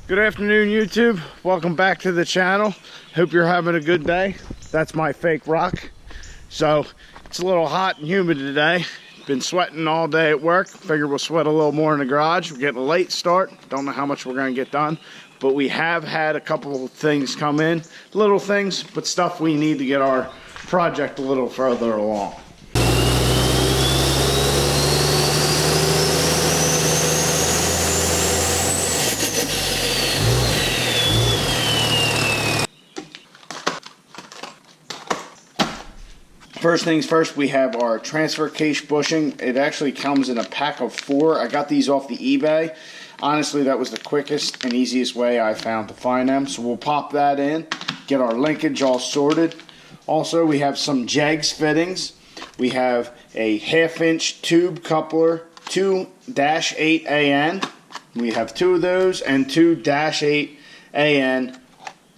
Good afternoon, YouTube. Welcome back to the channel. Hope you're having a good day. That's my fake rock. So it's a little hot and humid today. Been sweating all day at work. Figure we'll sweat a little more in the garage. We're getting a late start. Don't know how much we're going to get done, but we have had a couple of things come in. Little things, but stuff we need to get our project a little further along. First things first, we have our transfer case bushing. It actually comes in a pack of 4. I got these off the eBay. Honestly, that was the quickest and easiest way I found to find them. So we'll pop that in, get our linkage all sorted. Also, we have some jegs fittings. We have a 1/2-inch tube coupler, 2 -8 AN. We have 2 of those and 2 -8 AN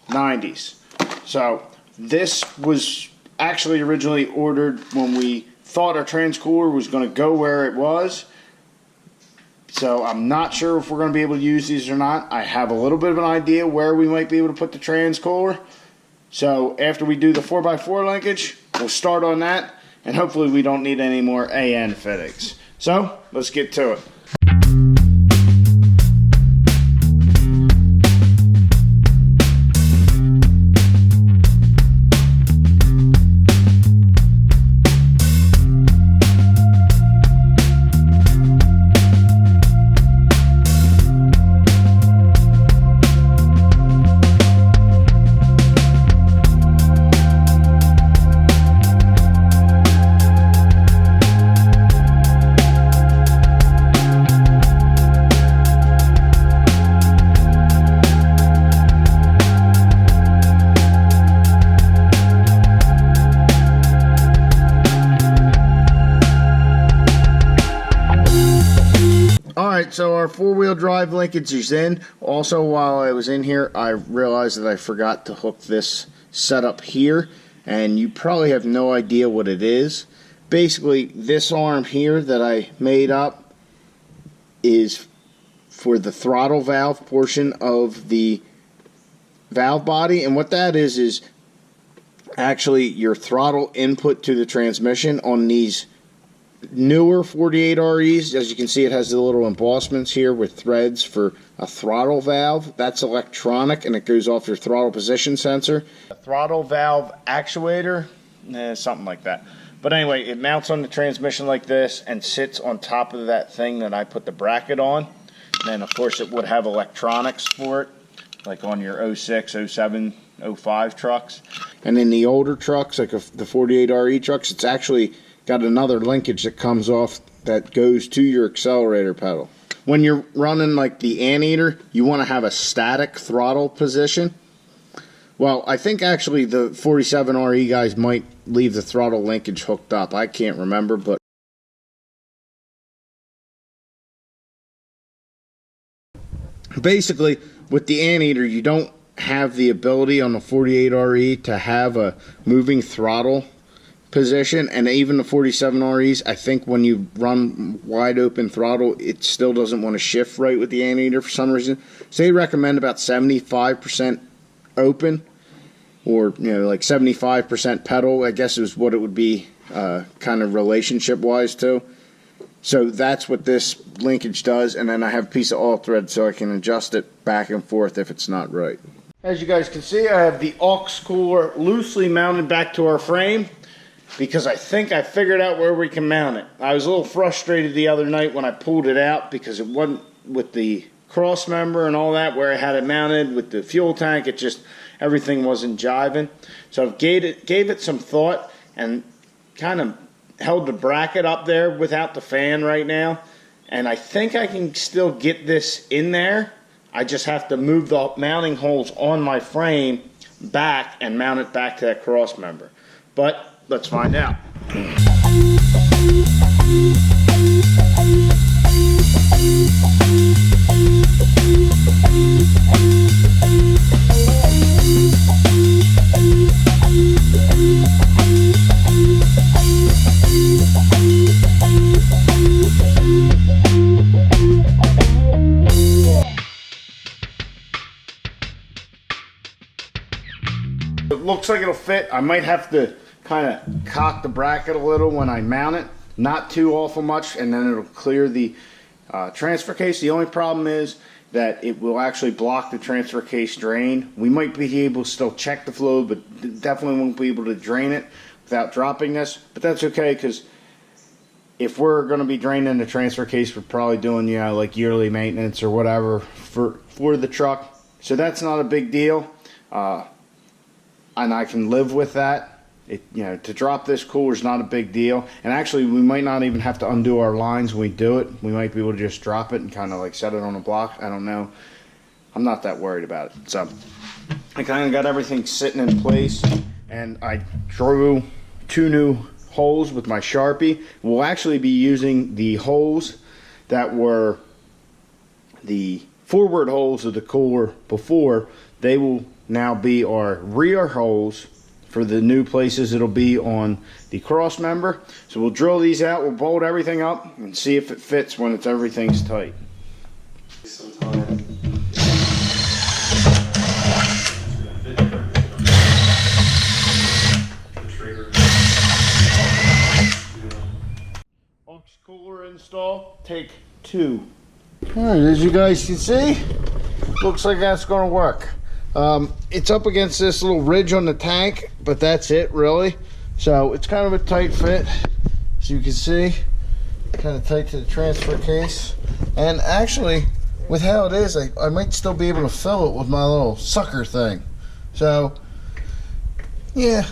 90s. So this was actually originally ordered when we thought our transcooler was going to go where it was. So I'm not sure if we're going to be able to use these or not. I have a little bit of an idea where we might be able to put the transcooler. So after we do the 4x4 linkage, we'll start on that, and hopefully we don't need any more AN fittings. So let's get to it. So our 4-wheel drive linkage is in. Also, while I was in here, I realized that I forgot to hook this setup here, and you probably have no idea what it is. Basically, this arm here that I made up is for the throttle valve portion of the valve body, and what that is actually your throttle input to the transmission on these newer 48REs. As you can see, it has the little embossments here with threads for a throttle valve. That's electronic, and it goes off your throttle position sensor. A throttle valve actuator, something like that. But anyway, it mounts on the transmission like this and sits on top of that thing that I put the bracket on. And then of course it would have electronics for it, like on your 06, 07, 05 trucks. And in the older trucks, like the 48RE trucks, it's actually got another linkage that comes off that goes to your accelerator pedal. When you're running like the anteater, you want to have a static throttle position. Well, I think actually the 47RE guys might leave the throttle linkage hooked up. I can't remember, but basically with the anteater, you don't have the ability on the 48RE to have a moving throttle position, and even the 47REs, I think when you run wide open throttle, it still doesn't want to shift right with the anteater for some reason. So they recommend about 75% open, or like 75% pedal, I guess is what it would be kind of relationship wise too. So that's what this linkage does, and then I have a piece of all thread so I can adjust it back and forth if it's not right. As you guys can see, I have the aux cooler loosely mounted back to our frame, because I think I figured out where we can mount it. I was a little frustrated the other night when I pulled it out because it wasn't with the cross member and all that where I had it mounted with the fuel tank. It just, everything wasn't jiving. So I gave it some thought and kind of held the bracket up there without the fan right now. And I think I can still get this in there. I just have to move the mounting holes on my frame back and mount it back to that cross member. But let's find out. looks like it'll fit. I might have to kind of cock the bracket a little when I mount it. Not too awful much, and then it'll clear the transfer case. The only problem is that it will actually block the transfer case drain. We might be able to still check the fluid, but definitely won't be able to drain it without dropping this. But that's okay, because if we're going to be draining the transfer case, we're probably doing, you know, like yearly maintenance or whatever for the truck. So that's not a big deal, and I can live with that. You know, to drop this cooler is not a big deal, and actually we might not even have to undo our lines when we do it. We might be able to just drop it and kind of like set it on a block. I don't know. I'm not that worried about it. So I kind of got everything sitting in place, and I drew 2 new holes with my Sharpie. We'll actually be using the holes that were the forward holes of the cooler before. They will now be our rear holes for the new places it'll be on the cross member. So we'll drill these out, we'll bolt everything up, and see if it fits when everything's tight. Aux cooler install, take 2. Alright, as you guys can see, looks like that's going to work. It's up against this little ridge on the tank, but that's it really. So it's kind of a tight fit, as you can see, kind of tight to the transfer case. And actually, with how it is, I might still be able to fill it with my little sucker thing. So yeah,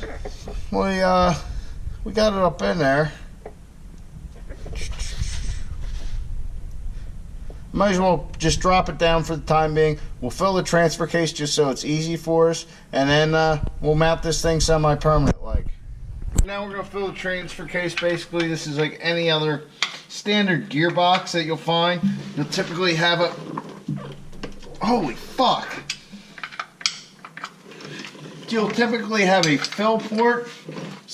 we got it up in there. Might as well just drop it down for the time being. We'll fill the transfer case just so it's easy for us, and then we'll mount this thing semi-permanent like. Now we're going to fill the transfer case. Basically, this is like any other standard gearbox that you'll find. You'll typically have a... Holy fuck! You'll typically have a fill port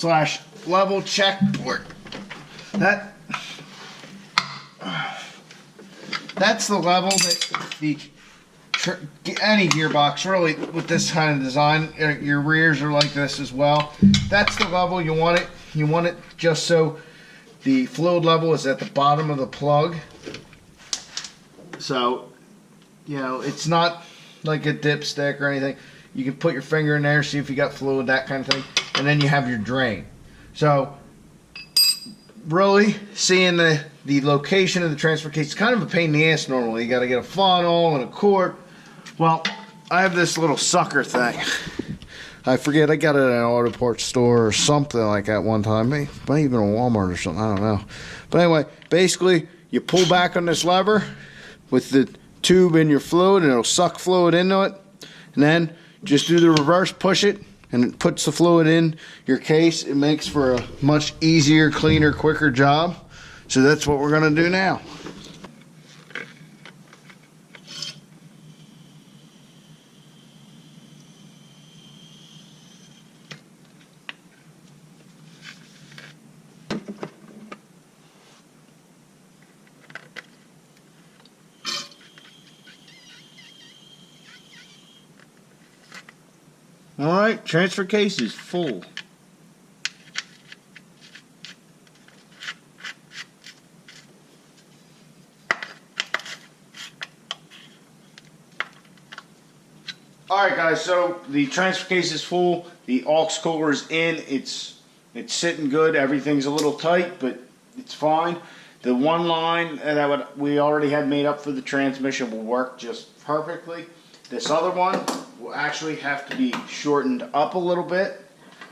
/ level check port. That's the level that any gearbox really with this kind of design, your rears are like this as well. That's the level you want it. You want it just so the fluid level is at the bottom of the plug. So, you know, it's not like a dipstick or anything. You can put your finger in there, see if you got fluid, that kind of thing, and then you have your drain. So, really, seeing the location of the transfer case is kind of a pain in the ass normally. You got to get a funnel and a cord. Well, I have this little sucker thing. I forget, I got it at an auto parts store or something like that one time. Maybe even a Walmart or something, I don't know. But anyway, basically, you pull back on this lever with the tube in your fluid, and it'll suck fluid into it. And then just do the reverse, push it, and it puts the fluid in your case. It makes for a much easier, cleaner, quicker job. So that's what we're going to do now. All right, transfer case is full. Alright guys, so the transfer case is full, the aux cooler is in, it's sitting good, everything's a little tight, but it's fine. The one line that we already had made up for the transmission will work just perfectly. This other one will actually have to be shortened up a little bit,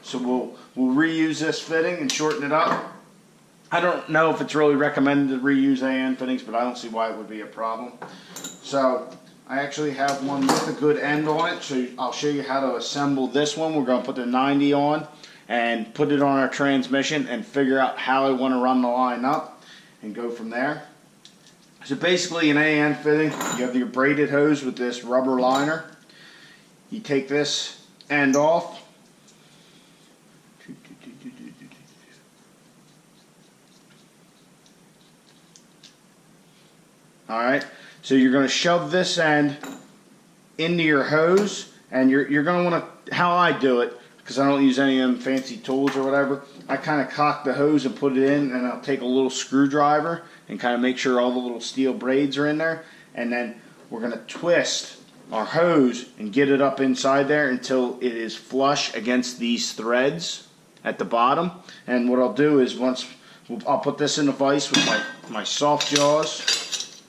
so we'll reuse this fitting and shorten it up. I don't know if it's really recommended to reuse AN fittings, but I don't see why it would be a problem. So I actually have one with a good end on it, so I'll show you how to assemble this one. We're going to put the 90 on and put it on our transmission and figure out how I want to run the line up and go from there. So basically an AN fitting, you have your braided hose with this rubber liner. You take this end off. Alright, so you're going to shove this end into your hose, and you're going to want to, how I do it, because I don't use any of them fancy tools or whatever, I kind of cock the hose and put it in, and I'll take a little screwdriver and kind of make sure all the little steel braids are in there, and then we're going to twist our hose and get it up inside there until it is flush against these threads at the bottom. And what I'll do is I'll put this in a vise with my soft jaws.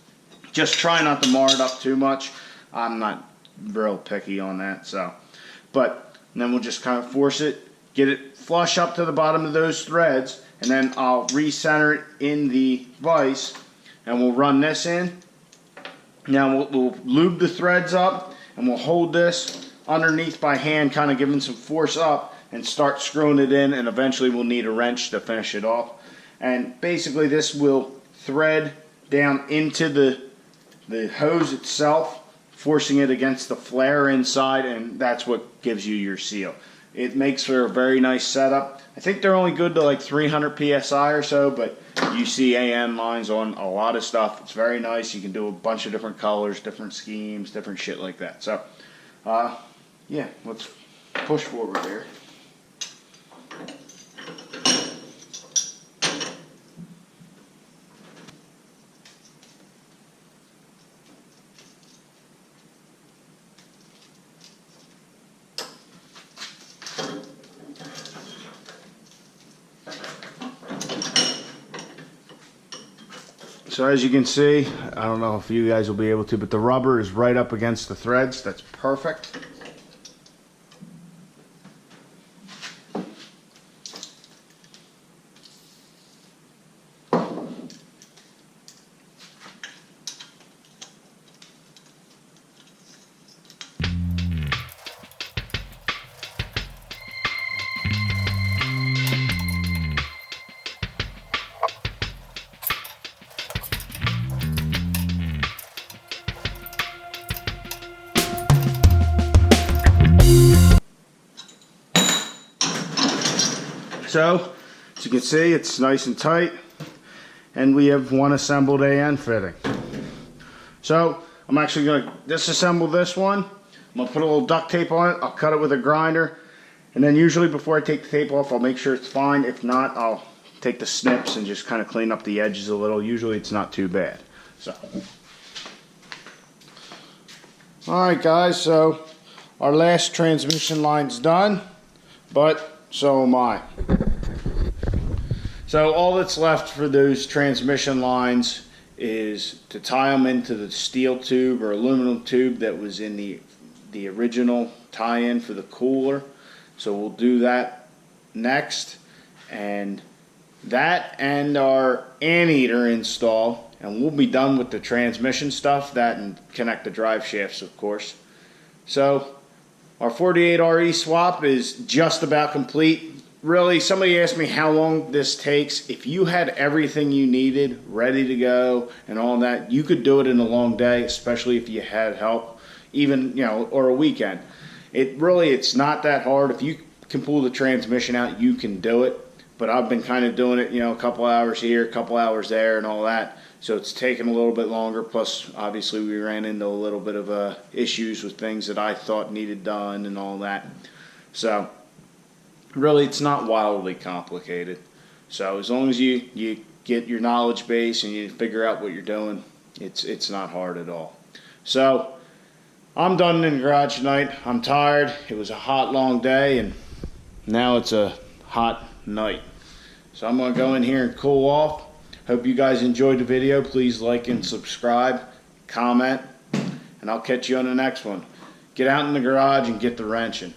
Just try not to mar it up too much. I'm not real picky on that, so. But then we'll just kind of force it, get it flush up to the bottom of those threads, and then I'll recenter it in the vise, and we'll run this in. Now we'll lube the threads up, and we'll hold this underneath by hand, kind of giving some force up, and start screwing it in, and eventually we'll need a wrench to finish it off. And basically this will thread down into the hose itself, forcing it against the flare inside, and that's what gives you your seal. It makes for a very nice setup. I think they're only good to like 300 PSI or so, but you see AN lines on a lot of stuff. It's very nice. You can do a bunch of different colors, different schemes, different shit like that. So, yeah, let's push forward here. So as you can see, I don't know if you guys will be able to, but the rubber is right up against the threads. That's perfect. So, as you can see, it's nice and tight, and we have one assembled AN fitting. So, I'm actually going to disassemble this one. I'm going to put a little duct tape on it. I'll cut it with a grinder, and then usually before I take the tape off, I'll make sure it's fine. If not, I'll take the snips and just kind of clean up the edges a little. Usually it's not too bad. So, alright guys, so our last transmission line's done, but so am I. So all that's left for those transmission lines is to tie them into the steel tube or aluminum tube that was in the original tie-in for the cooler. So we'll do that next, and that and our anteater install, and we'll be done with the transmission stuff, that and connect the drive shafts, of course. So our 48RE swap is just about complete. Really, somebody asked me how long this takes. If you had everything you needed ready to go and all that, you could do it in a long day, especially if you had help, even, you know, or a weekend. It's not that hard. If you can pull the transmission out, you can do it. But I've been kind of doing it, you know, a couple hours here, a couple hours there and all that. So it's taken a little bit longer. Plus, obviously, we ran into a little bit of issues with things that I thought needed done and all that. So really, it's not wildly complicated. So as long as you get your knowledge base and you figure out what you're doing, it's not hard at all. So I'm done in the garage tonight. I'm tired. It was a hot, long day, and now it's a hot night. So I'm going to go in here and cool off. Hope you guys enjoyed the video. Please like and subscribe, comment, and I'll catch you on the next one. Get out in the garage and get the wrenching.